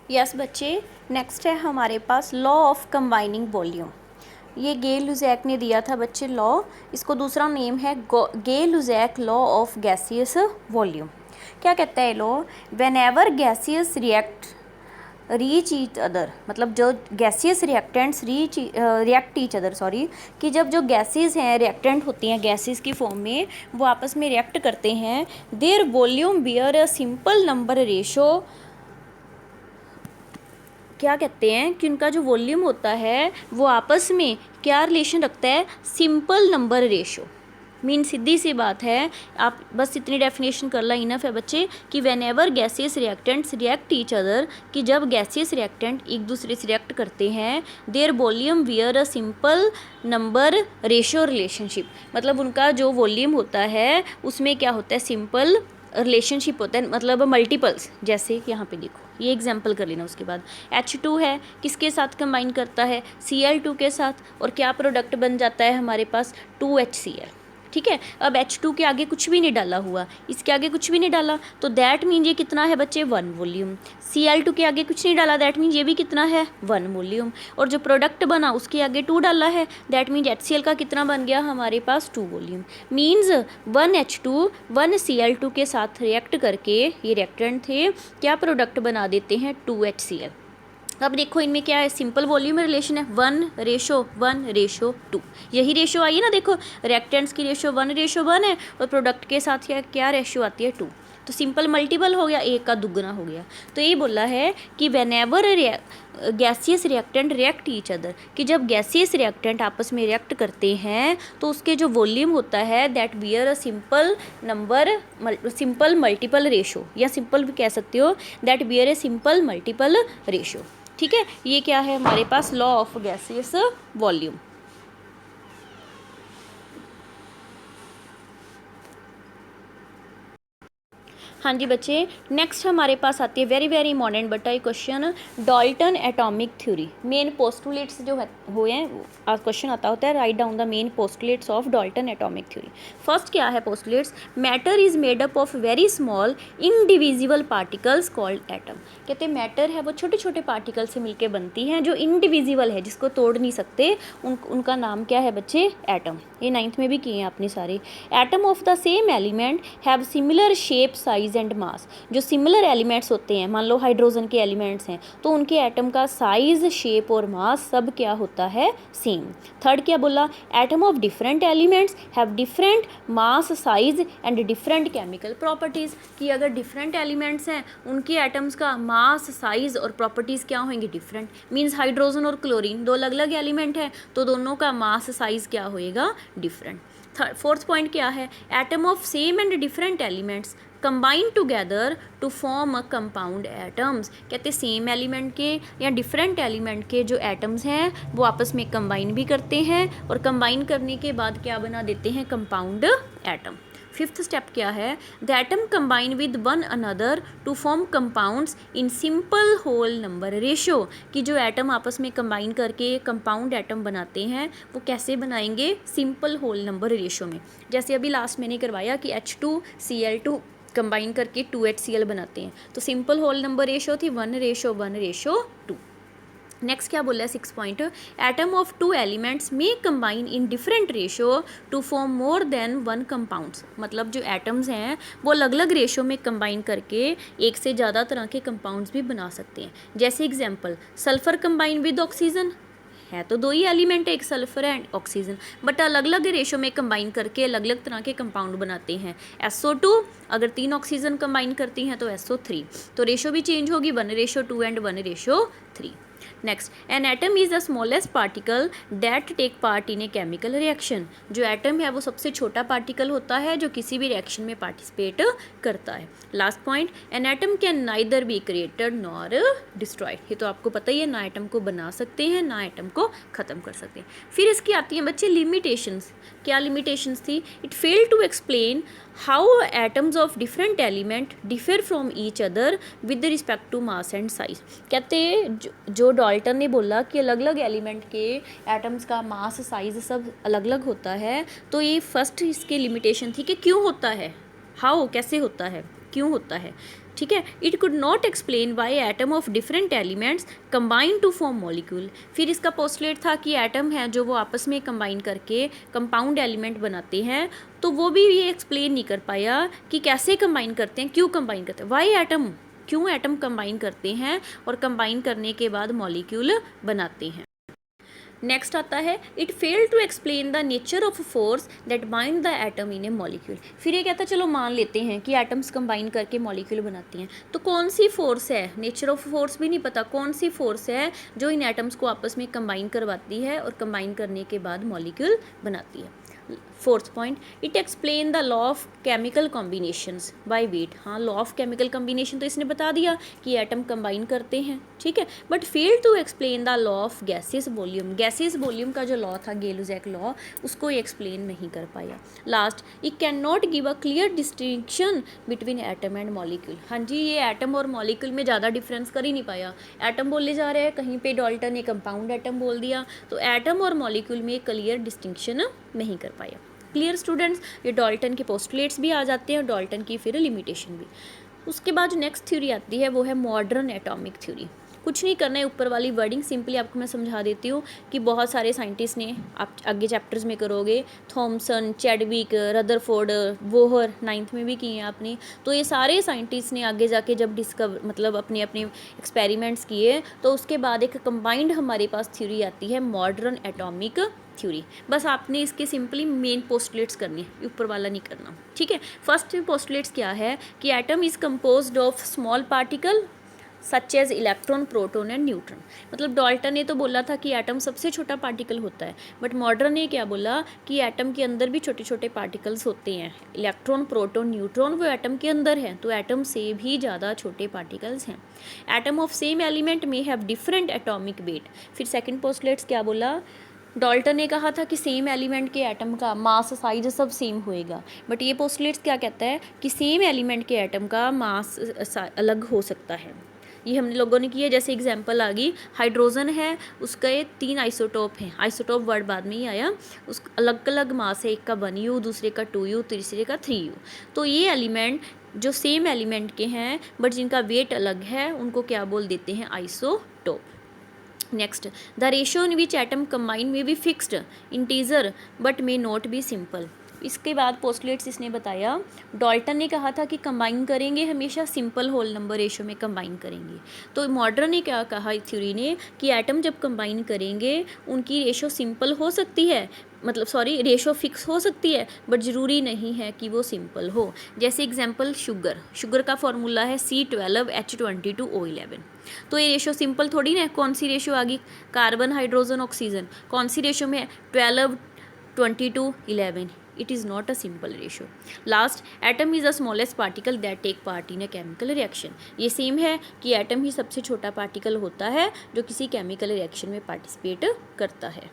Yes बच्चे, next है हमारे पास लॉ ऑफ कंबाइनिंग वॉल्यूम। ये गे लुजैक ने दिया था बच्चे लॉ, इसको दूसरा नेम है गे लुजैक लॉ ऑफ गैसियस वॉल्यूम। क्या कहता है law? When ever gaseous reach each other, मतलब जो gaseous reactants react each other, sorry, कि जब जो गैसेस हैं रिएक्टेंट होती हैं गैसेस की फॉर्म में, वो आपस में रिएक्ट करते हैं, there volume beer a simple number ratio. क्या कहते हैं कि उनका जो वॉल्यूम होता है वो आपस में क्या रिलेशन रखता है? Simple number ratio. मीन सीधी सी बात है, आप बस इतनी डेफिनेशन कर ला इनफ है बच्चे कि when ever gaseous reactants react each other, कि जब गैसियस रिएक्टेंट एक दूसरे से रिएक्ट करते हैं, there volume wear a simple number ratio relationship, मतलब उनका जो वॉल्यूम होता है उसमें क्या होता है? सिंपल रिलेशनशिप होता है, मतलब मल्टीपल्स। जैसे यहाँ पे देखो, ये एग्जाम्पल कर लेना। उसके बाद H2 है, किसके साथ कंबाइन करता है? Cl2 के साथ, और क्या प्रोडक्ट बन जाता है हमारे पास? 2HCl। ठीक है, अब H2 के आगे कुछ भी नहीं डाला हुआ, इसके आगे कुछ भी नहीं डाला, तो दैट मीन ये कितना है बच्चे? 1 वॉल्यूम। Cl2 के आगे कुछ नहीं डाला, दैट मीन ये भी कितना है? 1 वॉल्यूम। और जो प्रोडक्ट बना उसके आगे 2 डाला है, दैट मीन HCl का कितना बन गया हमारे पास? 2 वॉल्यूम। मीन्स 1H2 1Cl2 के साथ रिएक्ट करके, ये रिएक्टेंट थे, क्या प्रोडक्ट बना देते हैं? 2HCl। अब देखो इनमें क्या है? सिंपल वॉल्यूम रिलेशन है, 1:1:2। यही रेशो आई है ना, देखो रिएक्टेंट्स की रेशो 1:1 है और प्रोडक्ट के साथ क्या रेशो आती है? 2। तो सिंपल मल्टीपल हो गया, एक का दुगना हो गया। तो ये बोला है कि when ever gaseous reactant react each other, कि जब गैसियस रिएक्टेंट आपस में रिएक्ट करते हैं तो उसके जो वॉल्यूम होता है that bear a simple multiple ratio, या सिंपल भी कह सकते हो, that bear a simple multiple ratio. ठीक है, ये क्या है हमारे पास? Law of gaseous volume. हाँ जी बच्चे, नेक्स्ट हमारे पास आती है वेरी वेरी इंपॉर्टेंट बटा ये question, Dalton atomic theory. Main postulates जो हुए हैं, क्वेश्चन आता होता है write down the main postulates of Dalton atomic theory. First क्या है postulates? Matter is made up of very small indivisible particles called atom. कहते हैं मैटर है वो छोटे छोटे पार्टिकल से मिलकर बनती हैं, जो इनडिविजिबल है, जिसको तोड़ नहीं सकते, उनका नाम क्या है बच्चे? एटम। ये 9th में भी किए हैं आपने सारे। Atom of the same element have similar shape, size and mass. जो सिमिलर एलिमेंट्स होते हैं, मान लो हाइड्रोजन के एलिमेंट्स हैं, तो उनके एटम का साइज, शेप और मास सब क्या होता है? सेम। थर्ड क्या बोला? Atom of different elements have different mass, size and different chemical properties. कि अगर डिफरेंट एलिमेंट्स हैं उनके एटम्स का मास, साइज और प्रॉपर्टीज़ क्या होंगी? डिफरेंट। मीन्स हाइड्रोजन और क्लोरीन दो अलग अलग एलिमेंट हैं, तो दोनों का मास, साइज क्या होएगा? डिफरेंट। फोर्थ पॉइंट क्या है? Atom of same and different elements combine together to form a compound atoms. कहते सेम एलिमेंट के या डिफरेंट एलिमेंट के जो एटम्स हैं वो आपस में कंबाइन भी करते हैं, और कंबाइन करने के बाद क्या बना देते हैं? Compound atom. फिफ्थ स्टेप क्या है? The atom combine with one another to form compounds in simple whole number ratio. कि जो एटम आपस में कंबाइन करके कंपाउंड एटम बनाते हैं वो कैसे बनाएंगे? सिंपल होल नंबर रेशो में। जैसे अभी लास्ट मैंने करवाया कि H2Cl2 कंबाइन करके 2HCl बनाते हैं, तो सिंपल होल नंबर रेशो थी 1:1:2। नेक्स्ट क्या बोला है? 6 पॉइंट, एटम ऑफ 2 एलिमेंट्स में combine in different ratio two form more than 1 compounds. मतलब जो एटम्स हैं वो अलग अलग रेशो में कंबाइन करके एक से ज़्यादा तरह के कंपाउंड्स भी बना सकते हैं। जैसे example, sulphur combine with oxygen, है तो दो ही एलिमेंट है, एक सल्फर एंड ऑक्सीजन, बट अलग अलग रेशो में कंबाइन करके अलग अलग तरह के कंपाउंड बनाते हैं। SO2 अगर 3 ऑक्सीजन कंबाइन करती हैं तो SO3, तो रेशो भी चेंज होगी 1:2 and 1:3। Next, an atom is the smallest particle that take part in a chemical reaction. जो एटम है वो सबसे छोटा पार्टिकल होता है जो किसी भी रिएक्शन में पार्टिसिपेट करता है। Last point, an atom can neither be created nor destroyed. ये तो आपको पता ही है, ना एटम को बना सकते हैं ना एटम को ख़त्म कर सकते हैं। फिर इसकी आती हैं बच्चे लिमिटेशंस। क्या लिमिटेशंस थी? It fail to explain how atoms of different element differ from each other with respect to mass and size. कहते जो डाल्टन ने बोला कि अलग अलग एलिमेंट के एटम्स का मास, साइज सब अलग अलग होता है, तो ये फर्स्ट इसकी लिमिटेशन थी कि क्यों होता है, हाउ कैसे होता है, क्यों होता है। ठीक है। It could not explain why atom of different elements combine to form molecule. फिर इसका पोस्टुलेट था कि एटम है जो वो आपस में कंबाइन करके कंपाउंड एलिमेंट बनाते हैं, तो वो भी ये एक्सप्लेन नहीं कर पाया कि कैसे कंबाइन करते हैं, क्यों कंबाइन करते हैं, वाई एटम, क्यों एटम कंबाइन करते हैं और कंबाइन करने के बाद मॉलिक्यूल बनाते हैं। नेक्स्ट आता है it fail to explain the nature of force that bind the atom in a molecule. फिर ये कहता है चलो मान लेते हैं कि एटम्स कंबाइन करके मॉलिक्यूल बनाती हैं, तो कौन सी फोर्स है, नेचर ऑफ फोर्स भी नहीं पता, कौन सी फोर्स है जो इन एटम्स को आपस में कंबाइन करवाती है और कंबाइन करने के बाद मॉलिक्यूल बनाती है। Fourth point, it explain the law of chemical combinations by weight. हाँ, लॉ ऑफ केमिकल कॉम्बिनेशन तो इसने बता दिया कि एटम कंबाइन करते हैं, ठीक है, but fail to explain the law of gases volume. Gases volume का जो लॉ था, गेलुजैक लॉ, उसको ये एक्सप्लेन नहीं कर पाया। Last, it can not give a clear distinction between atom and molecule. हाँ जी, ये एटम और मॉलिक्यूल में ज़्यादा डिफरेंस कर ही नहीं पाया। एटम बोले जा रहे हैं, कहीं पे डाल्टन ने कंपाउंड एटम बोल दिया, तो एटम और मॉलिक्यूल में क्लियर डिस्टिंक्शन नहीं कर पाया। क्लियर स्टूडेंट्स, ये डाल्टन के पोस्टुलेट्स भी आ जाते हैं और डाल्टन की फिर लिमिटेशन भी। उसके बाद जो नेक्स्ट थ्योरी आती है वो है मॉडर्न एटॉमिक थ्योरी। कुछ नहीं करना है, ऊपर वाली वर्डिंग सिंपली आपको मैं समझा देती हूँ कि बहुत सारे साइंटिस्ट ने, आप आगे चैप्टर्स में करोगे, Thompson, Chadwick, Rutherford, Bohr 9th में भी किए हैं आपने, तो ये सारे साइंटिस्ट ने आगे जाके जब मतलब अपने अपने एक्सपेरिमेंट्स किए, तो उसके बाद एक कंबाइंड हमारे पास थ्योरी आती है मॉडर्न एटॉमिक थ्योरी। बस आपने इसके सिंपली मेन पोस्टुलेट्स करनी है, ऊपर वाला नहीं करना, ठीक है। फर्स्ट पोस्टुलेट्स क्या है कि atom is composed of small particle such as electron, proton and neutron. मतलब डाल्टन ने तो बोला था कि एटम सबसे छोटा पार्टिकल होता है, बट मॉडर्न ने क्या बोला कि एटम के अंदर भी छोटे छोटे पार्टिकल्स होते हैं, इलेक्ट्रॉन, प्रोटॉन, न्यूट्रॉन वो एटम के अंदर है, तो एटम से भी ज़्यादा छोटे पार्टिकल्स हैं। एटम ऑफ सेम एलिमेंट में हैव डिफरेंट एटॉमिक वेट। फिर सेकेंड पोस्टुलेट्स क्या बोला, डाल्टन ने कहा था कि सेम एलिमेंट के एटम का मास, साइज सब सेम होएगा, बट ये पोस्टुलेट्स क्या कहता है कि सेम एलिमेंट के एटम का मास अलग हो सकता है। ये हमने लोगों ने किया, जैसे एग्जांपल आ गई, हाइड्रोजन है, उसका ये 3 आइसोटोप हैं, आइसोटोप वर्ड बाद में ही आया, उस अलग अलग मास है, एक का 1U, दूसरे का 2U, तीसरे का 3U। तो ये एलिमेंट जो सेम एलिमेंट के हैं बट जिनका वेट अलग है, उनको क्या बोल देते हैं, isotope. Next, the ratio in which atom combine में be fixed integer but may not be simple. इसके बाद पोस्टुलेट्स इसने बताया, डाल्टन ने कहा था कि कंबाइन करेंगे हमेशा सिंपल होल नंबर रेशियो में कंबाइन करेंगे, तो मॉडर्न ने क्या कहा थ्योरी ने कि एटम जब कंबाइन करेंगे उनकी रेशियो सिंपल हो सकती है, मतलब सॉरी रेशो फिक्स हो सकती है, बट ज़रूरी नहीं है कि वो सिंपल हो। जैसे एग्जांपल शुगर का फॉर्मूला है C12H22O11, तो ये रेशो सिंपल थोड़ी ना है। कौन सी रेशो आ गई, कार्बन, हाइड्रोजन, ऑक्सीजन, कौन सी रेशो में, 12, 22, 11। It is not a simple ratio. Last, atom is the smallest particle that take part in a chemical reaction. ये सेम है कि एटम ही सबसे छोटा पार्टिकल होता है जो किसी केमिकल रिएक्शन में पार्टिसिपेट करता है।